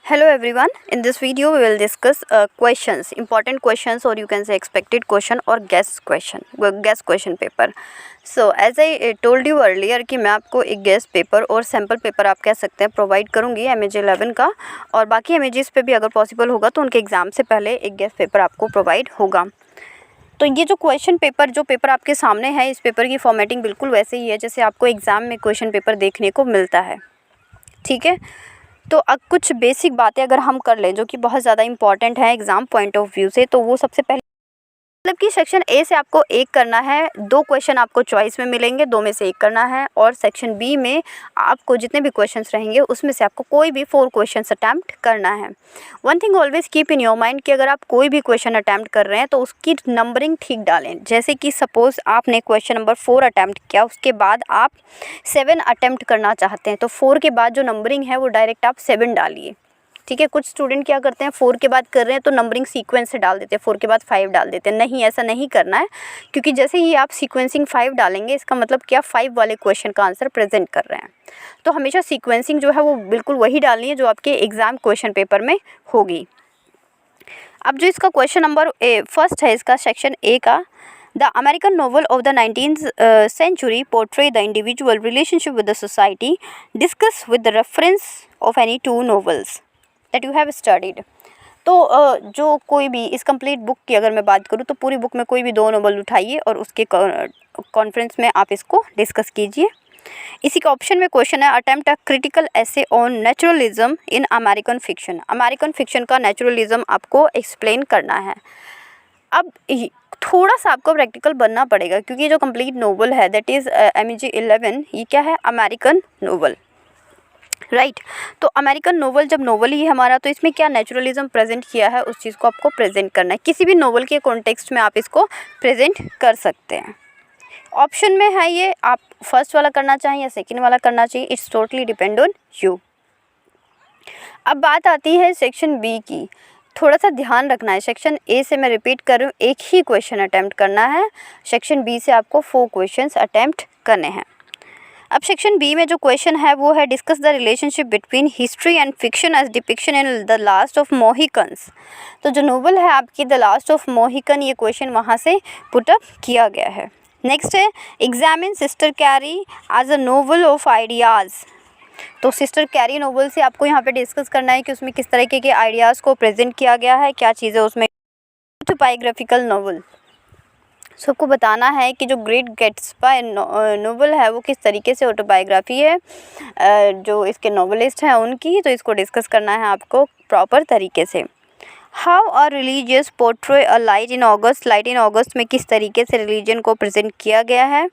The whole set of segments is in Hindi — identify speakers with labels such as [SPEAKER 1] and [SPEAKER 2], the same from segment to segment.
[SPEAKER 1] Hello everyone. In this video we will discuss questions, important questions, or you can say expected question or guess question paper. So as I told you earlier कि मैं आपको एक गेस पेपर और सैम्पल पेपर आप कह सकते हैं प्रोवाइड करूँगी MAG11 का, और बाकी MAGs पे भी अगर पॉसिबल होगा तो उनके एग्ज़ाम से पहले एक गेस पेपर आपको प्रोवाइड होगा। तो ये जो क्वेश्चन पेपर जो पेपर आपके सामने है, इस पेपर की फॉर्मेटिंग बिल्कुल वैसे ही है जैसे आपको एग्ज़ाम में क्वेश्चन पेपर देखने को मिलता है। ठीक है, तो अब कुछ बेसिक बातें अगर हम कर लें जो कि बहुत ज़्यादा इंपॉर्टेंट है एग्ज़ाम पॉइंट ऑफ व्यू से, तो वो सबसे पहले मतलब कि सेक्शन ए से आपको एक करना है, 2 क्वेश्चन आपको चॉइस में मिलेंगे, 2 में से एक करना है, और सेक्शन बी में आपको जितने भी क्वेश्चंस रहेंगे उसमें से आपको कोई भी 4 क्वेश्चंस अटैम्प्ट करना है। One thing always keep in your mind कि अगर आप कोई भी क्वेश्चन अटैम्प्ट कर रहे हैं तो उसकी नंबरिंग ठीक डालें। जैसे कि सपोज़ आपने क्वेश्चन नंबर 4 अटैम्प्ट किया, उसके बाद आप 7 अटैम्प्ट करना चाहते हैं तो 4 के बाद जो नंबरिंग है वो डायरेक्ट आप 7 डालिए। ठीक है, कुछ स्टूडेंट क्या करते हैं 4 के बाद कर रहे हैं तो नंबरिंग सीक्वेंस से डाल देते हैं, 4 के बाद 5 डाल देते हैं। नहीं, ऐसा नहीं करना है, क्योंकि जैसे ही आप सीक्वेंसिंग 5 डालेंगे इसका मतलब क्या 5 वाले क्वेश्चन का आंसर प्रेजेंट कर रहे हैं। तो हमेशा सीक्वेंसिंग जो है वो बिल्कुल वही डालनी है जो आपके एग्ज़ाम क्वेश्चन पेपर में होगी। अब जो इसका क्वेश्चन नंबर फर्स्ट है इसका सेक्शन ए का, The American novel of the 19th century portray the individual relationship with the society. Discuss with the reference of any 2 novels that you have studied. तो जो कोई भी इस कंप्लीट बुक की अगर मैं बात करूँ तो पूरी बुक में कोई भी 2 नोवेल उठाइए और उसके कॉन्फ्रेंस में आप इसको डिस्कस कीजिए। इसी का ऑप्शन में क्वेश्चन है attempt a critical essay on naturalism in American fiction. American fiction का नेचुरलिज्म आपको एक्सप्लेन करना है। अब थोड़ा सा आपको प्रैक्टिकल बनना पड़ेगा क्योंकि जो कंप्लीट नोवेल है दैट इज़ MAG11, ये क्या है, अमेरिकन नोवेल, राइट। तो अमेरिकन नोवेल जब नोवेल ही हमारा, तो इसमें क्या नेचुरलिज्म प्रेजेंट किया है उस चीज़ को आपको प्रेजेंट करना है। किसी भी नोवेल के कॉन्टेक्स्ट में आप इसको प्रेजेंट कर सकते हैं। ऑप्शन में है ये, आप फर्स्ट वाला करना चाहें या सेकेंड वाला करना चाहिए, it's totally depend on you. अब बात आती है सेक्शन बी की। थोड़ा सा ध्यान रखना है, सेक्शन ए से मैं रिपीट कर रही हूँ, एक ही क्वेश्चन अटैम्प्ट करना है। सेक्शन बी से आपको 4 क्वेश्चंस अटैम्प्ट करने हैं। अब सेक्शन बी में जो क्वेश्चन है वो है discuss the relationship between history and fiction as depiction in the last of Mohicans. तो जो नोवेल है आपकी द लास्ट ऑफ मोहिकन, ये क्वेश्चन वहाँ से पुटअप किया गया है। नेक्स्ट है examine Sister Carrie as a novel of ideas. तो सिस्टर कैरी नोवेल से आपको यहाँ पे डिस्कस करना है कि उसमें किस तरीके के आइडियाज़ को प्रेजेंट किया गया है, क्या चीज़ें उसमें। ऑटोबायोग्राफिकल नोवेल, सबको बताना है कि जो ग्रेट गैट्सबी नोवेल है वो किस तरीके से ऑटोबायोग्राफी है जो इसके नोवेलिस्ट हैं उनकी, तो इसको डिस्कस करना है आपको प्रॉपर तरीके से। How are religious portray a Light in August. लाइट इन ऑगस्ट में किस तरीके से रिलीजन को प्रेजेंट किया गया है।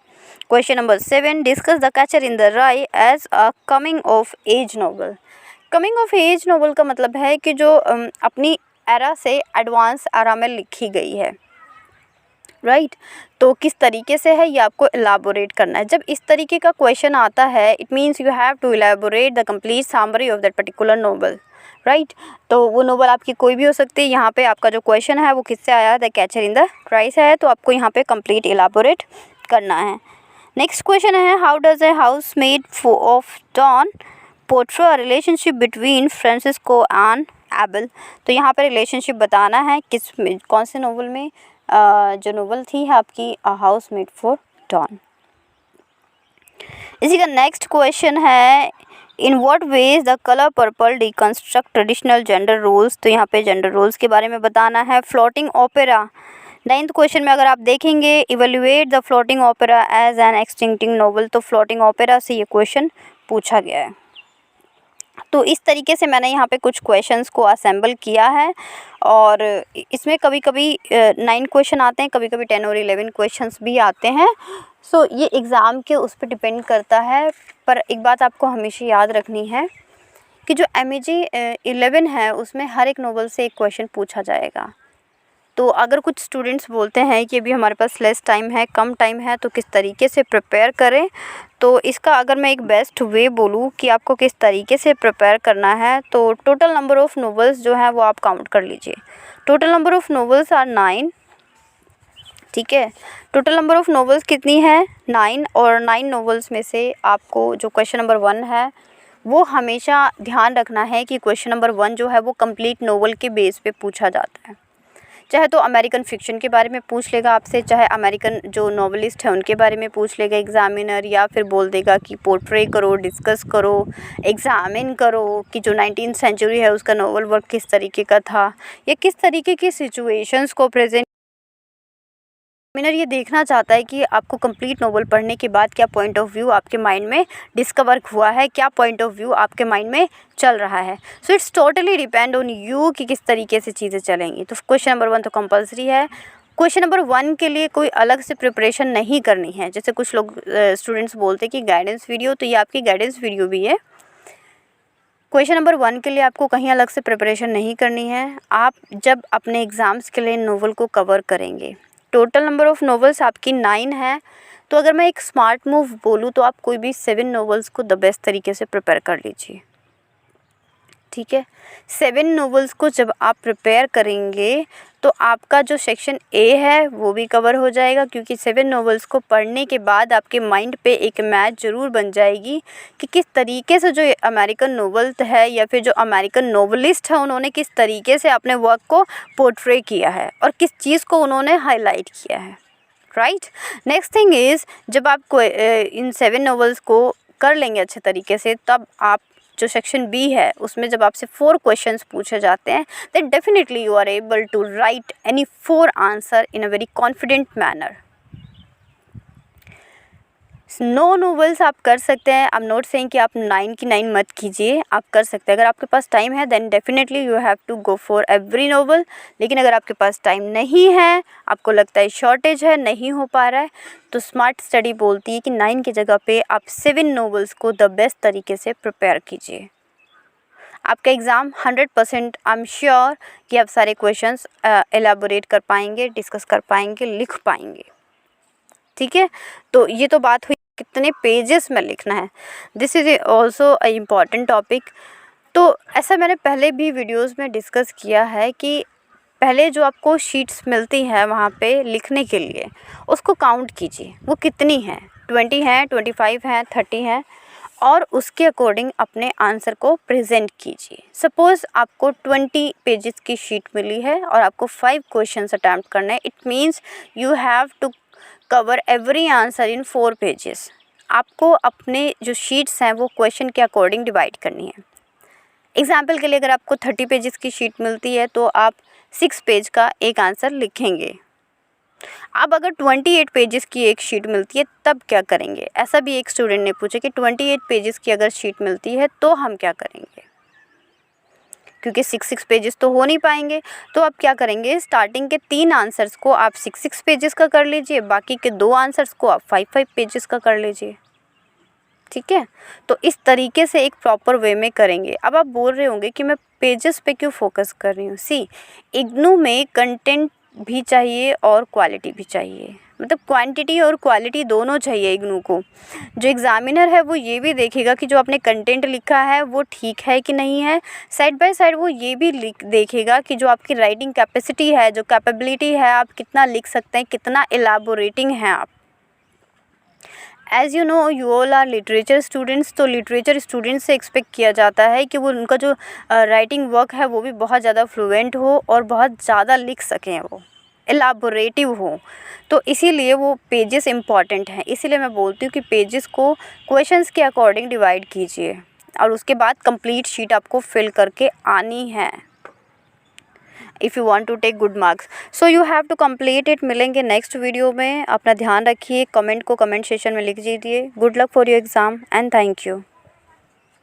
[SPEAKER 1] Question number 7 discuss the catcher in the rye as a coming of age novel. Coming of age novel का मतलब है कि जो अपनी एरा से एडवांस एरा में लिखी गई है, राइट। तो किस तरीके से है ये आपको एलाबोरेट करना है। जब इस तरीके का क्वेश्चन आता है it means you have to elaborate the complete summary of that particular novel, right. तो वो नोवेल आपकी कोई भी हो सकती है। यहाँ पे आपका जो क्वेश्चन है वो किससे आया है, द कैचर इन द राई से है, तो आपको यहाँ पे कंप्लीट एलाबोरेट करना है। नेक्स्ट क्वेश्चन है how does a House Made of Dawn portray a relationship between Francisco and Abel. तो यहाँ पे रिलेशनशिप बताना है किस में, कौन से नोवेल में। जो नोवेल थी है आपकी हाउसमेड फॉर डॉन। इसी का नेक्स्ट क्वेश्चन है in what ways the Color Purple deconstruct traditional gender roles. तो यहाँ पे जेंडर रोल्स के बारे में बताना है। फ्लोटिंग ओपेरा, 9th क्वेश्चन में अगर आप देखेंगे evaluate the floating opera as an extincting novel. तो फ्लोटिंग ओपेरा से ये क्वेश्चन पूछा गया है। तो इस तरीके से मैंने यहाँ पे कुछ क्वेश्चंस को असेंबल किया है, और इसमें कभी कभी 9 क्वेश्चन आते हैं, कभी कभी 10 और 11 क्वेश्चंस भी आते हैं। सो ये एग्ज़ाम के उस पर डिपेंड करता है। पर एक बात आपको हमेशा याद रखनी है कि जो MAG11 है उसमें हर एक नोवेल से एक क्वेश्चन पूछा जाएगा। तो अगर कुछ स्टूडेंट्स बोलते हैं कि अभी हमारे पास लेस टाइम है, कम टाइम है, तो किस तरीके से प्रिपेयर करें, तो इसका अगर मैं एक बेस्ट वे बोलूँ कि आपको किस तरीके से प्रिपेयर करना है, तो टोटल नंबर ऑफ़ नोवेल्स जो है वो आप काउंट कर लीजिए। Total number of novels are 9, ठीक है। टोटल नंबर ऑफ़ नोवेल्स कितनी है, 9, और 9 नोवेल्स में से आपको जो क्वेश्चन नंबर 1 है वो हमेशा ध्यान रखना है कि क्वेश्चन नंबर 1 जो है वो कंप्लीट नोवेल के बेस पे पूछा जाता है। चाहे तो अमेरिकन फ़िक्शन के बारे में पूछ लेगा आपसे, चाहे अमेरिकन जो नॉवेलिस्ट है उनके बारे में पूछ लेगा एग्ज़ामिनर, या फिर बोल देगा कि पोर्ट्रे करो, डिस्कस करो, एग्ज़ामिन करो कि जो 19th सेंचुरी है उसका नॉवल वर्क किस तरीके का था या किस तरीके की सिचुएशंस को प्रेजेंट। एग्ज़ामिनर ये देखना चाहता है कि आपको कंप्लीट नॉवल पढ़ने के बाद क्या पॉइंट ऑफ व्यू आपके माइंड में डिस्कवर हुआ है, क्या पॉइंट ऑफ व्यू आपके माइंड में चल रहा है। So it's totally depend on you कि किस तरीके से चीज़ें चलेंगी। तो क्वेश्चन नंबर 1 तो कंपलसरी है। क्वेश्चन नंबर 1 के लिए कोई अलग से प्रिपरेशन नहीं करनी है। जैसे कुछ लोग स्टूडेंट्स बोलते हैं कि गाइडेंस वीडियो, तो ये आपकी गाइडेंस वीडियो भी है। क्वेश्चन नंबर 1 के लिए आपको कहीं अलग से प्रिपरेशन नहीं करनी है। आप जब अपने एग्ज़ाम्स के लिए नोवेल को कवर करेंगे, टोटल नंबर ऑफ़ नोवेल्स आपकी 9 है, तो अगर मैं एक स्मार्ट मूव बोलूँ तो आप कोई भी 7 नोवेल्स को द बेस्ट तरीके से प्रिपेयर कर लीजिए। ठीक है, 7 नोवेल्स को जब आप प्रिपेयर करेंगे तो आपका जो सेक्शन ए है वो भी कवर हो जाएगा, क्योंकि 7 नोवेल्स को पढ़ने के बाद आपके माइंड पे एक इमेज ज़रूर बन जाएगी कि किस तरीके से जो अमेरिकन नोवेल है या फिर जो अमेरिकन नोवेलिस्ट है उन्होंने किस तरीके से अपने वर्क को पोर्ट्रे किया है और किस चीज़ को उन्होंने हाईलाइट किया है। राइट, नेक्स्ट थिंग इज़, जब आप इन 7 नोवेल्स को कर लेंगे अच्छे तरीके से, तब आप जो सेक्शन बी है उसमें जब आपसे 4 क्वेश्चंस पूछे जाते हैं, then definitely you are able to write any 4 answer in a very confident manner. No novels आप कर सकते हैं। आई एम नॉट सेइंग कि आप 9 की 9 मत कीजिए, आप कर सकते हैं। अगर आपके पास टाइम है then definitely you have to go for every novel. लेकिन अगर आपके पास टाइम नहीं है, आपको लगता है शॉर्टेज है, नहीं हो पा रहा है, तो स्मार्ट स्टडी बोलती है कि 9 की जगह पे आप 7 नोवेल्स को द बेस्ट तरीके से प्रिपेयर कीजिए। आपका एग्ज़ाम 100% आई एम श्योर कि आप सारे क्वेश्चंस एलाबोरेट कर पाएंगे, डिस्कस कर पाएंगे, लिख पाएंगे। ठीक है, तो ये तो बात हुई कितने पेजेस में लिखना है। This is also a important topic. तो ऐसा मैंने पहले भी वीडियोस में डिस्कस किया है कि पहले जो आपको शीट्स मिलती हैं वहाँ पे लिखने के लिए, उसको काउंट कीजिए वो कितनी हैं, 20 हैं, 25 हैं, 30 हैं, और उसके अकॉर्डिंग अपने आंसर को प्रेजेंट कीजिए। सपोज़ आपको 20 पेजेस की शीट मिली है और आपको 5 क्वेश्चंस अटैम्प्ट करना है, it means you have to cover every answer in 4 pages. आपको अपने जो शीट्स हैं वो क्वेश्चन के अकॉर्डिंग डिवाइड करनी है। एग्जाम्पल के लिए अगर आपको 30 पेजेस की शीट मिलती है तो आप 6 पेज का एक आंसर लिखेंगे। अब अगर 28 पेजेस की एक शीट मिलती है तब क्या करेंगे? ऐसा भी एक स्टूडेंट ने पूछा कि 28 पेजेस की अगर शीट मिलती है तो हम क्या करेंगे, क्योंकि 6 पेजेस तो हो नहीं पाएंगे। तो आप क्या करेंगे, स्टार्टिंग के 3 आंसर्स को आप 6 पेजेस का कर लीजिए, बाकी के 2 आंसर्स को आप 5 पेजेस का कर लीजिए। ठीक है, तो इस तरीके से एक प्रॉपर वे में करेंगे। अब आप बोल रहे होंगे कि मैं पेजेस पे क्यों फोकस कर रही हूँ। सी, इग्नू में कंटेंट भी चाहिए और क्वालिटी भी चाहिए, मतलब क्वांटिटी और क्वालिटी दोनों चाहिए इग्नू को। जो एग्ज़ामिनर है वो ये भी देखेगा कि जो आपने कंटेंट लिखा है वो ठीक है कि नहीं है। साइड बाय साइड वो ये भी देखेगा कि जो आपकी राइटिंग कैपेसिटी है, जो कैपेबिलिटी है, आप कितना लिख सकते हैं, कितना एलाबोरेटिंग हैं आप। As you know you all are literature students, तो लिटरेचर स्टूडेंट्स से एक्सपेक्ट किया जाता है कि वो उनका जो राइटिंग वर्क है वो भी बहुत ज़्यादा फ्लुएंट हो और बहुत ज़्यादा लिख सकें, वो एलाबोरेटिव हो। तो इसीलिए वो पेजेस इम्पॉर्टेंट हैं। इसीलिए मैं बोलती हूँ कि पेजेस को क्वेश्चंस के अकॉर्डिंग डिवाइड कीजिए और उसके बाद कंप्लीट शीट आपको फिल करके आनी है if you want to take good marks. So you have to complete it. मिलेंगे नेक्स्ट वीडियो में। अपना ध्यान रखिए, कमेंट को कमेंट सेशन में लिख दीजिए। Good luck for your exam and thank you.